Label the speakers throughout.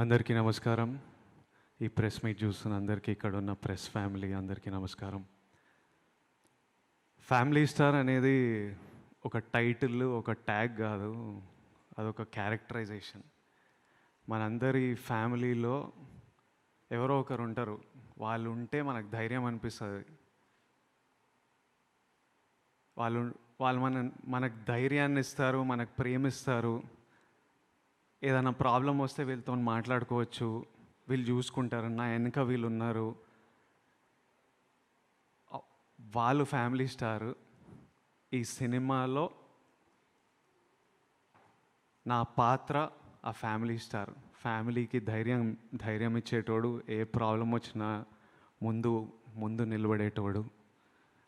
Speaker 1: అందరికీ నమస్కారం. ఈ ప్రెస్ మీట్ చూస్తున్న అందరికీ, ఇక్కడ ఉన్న ప్రెస్ ఫ్యామిలీ అందరికీ నమస్కారం. ఫ్యామిలీ స్టార్ అనేది ఒక టైటిల్, ఒక ట్యాగ్ కాదు, అదొక క్యారెక్టరైజేషన్. మనందరి ఫ్యామిలీలో ఎవరో ఒకరు ఉంటారు, వాళ్ళు ఉంటే మనకు ధైర్యం అనిపిస్తుంది. వాళ్ళు వాళ్ళు మనకు ధైర్యాన్ని ఇస్తారు, మనకు ప్రేమిస్తారు. ఏదైనా ప్రాబ్లం వస్తే వీళ్ళతో మాట్లాడుకోవచ్చు, వీళ్ళు చూసుకుంటారు, నా వెనుక వీళ్ళు ఉన్నారు. వాళ్ళు ఫ్యామిలీ స్టార్. ఈ సినిమాలో నా పాత్ర ఆ ఫ్యామిలీ స్టార్. ఫ్యామిలీకి ధైర్యం ఇచ్చేటోడు, ఏ ప్రాబ్లం వచ్చినా ముందు ముందు నిలబడేటోడు,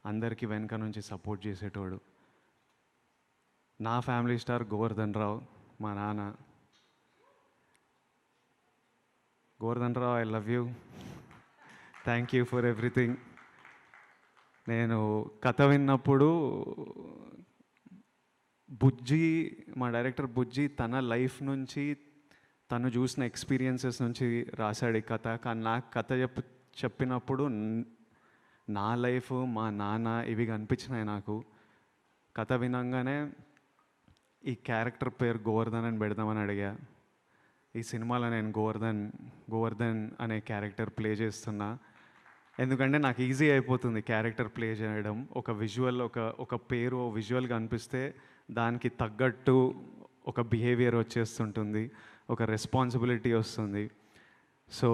Speaker 1: అందరికీ వెనక నుంచి సపోర్ట్ చేసేటోడు. నా ఫ్యామిలీ స్టార్ గోవర్ధన్ రావు, మా నాన్న. Govardhan Rao, I love you. Thank you for everything. నేను కథ విన్నప్పుడు బుజ్జి, మా డైరెక్టర్ బుజ్జి తన లైఫ్ నుంచి, తను చూసిన ఎక్స్పీరియన్సెస్ నుంచి రాశాడు ఈ కథ. కానీ నాకు కథ చెప్పినప్పుడు నా లైఫ్, మా నాన్న ఇవి కనిపించినాయి నాకు. కథ వినంగానే ఈ క్యారెక్టర్ పేరు గోవర్ధన్ అని పెడదామని అడిగా. ఈ సినిమాలో నేను గోవర్ధన్ అనే క్యారెక్టర్ ప్లే చేస్తున్నా. ఎందుకంటే నాకు ఈజీ అయిపోతుంది క్యారెక్టర్ ప్లే చేయడం. ఒక విజువల్, ఒక పేరు విజువల్గా అనిపిస్తే దానికి తగ్గట్టు ఒక బిహేవియర్ వచ్చేస్తుంటుంది, ఒక రెస్పాన్సిబిలిటీ వస్తుంది. So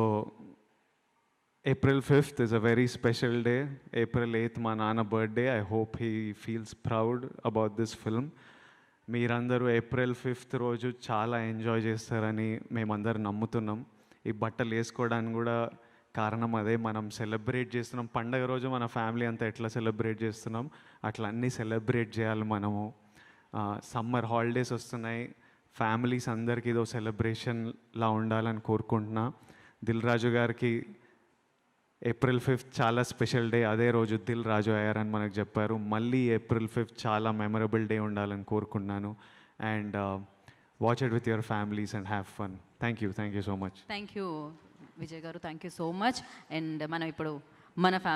Speaker 1: April 5th is a very special day. April 8th మా నాన్న birthday. I hope he feels proud about this film. మీరందరూ April 5th రోజు చాలా ఎంజాయ్ చేస్తారని మేమందరం నమ్ముతున్నాం. ఈ బట్టలు వేసుకోవడానికి కూడా కారణం అదే. మనం సెలబ్రేట్ చేస్తున్నాం పండగ రోజు, మన ఫ్యామిలీ అంతా ఎట్లా సెలబ్రేట్ చేస్తున్నాం అట్లా అన్నీ సెలబ్రేట్ చేయాలి మనము. సమ్మర్ హాలిడేస్ వస్తున్నాయి, ఫ్యామిలీస్ అందరికీ ఇదో సెలబ్రేషన్లా ఉండాలని కోరుకుంటున్నా. దిల్ రాజు గారికి April 5th చాలా స్పెషల్ డే. అదే రోజు దిల్ రాజు అయ్యారని మనకు చెప్పారు. మళ్ళీ April 5th చాలా మెమరబుల్ డే ఉండాలని కోరుకున్నాను. And watch it with your families and have fun. Thank you so much.
Speaker 2: Thank you Vijay garu, thank you so much. And మనం ఇప్పుడు మన ఫ్యామిలీ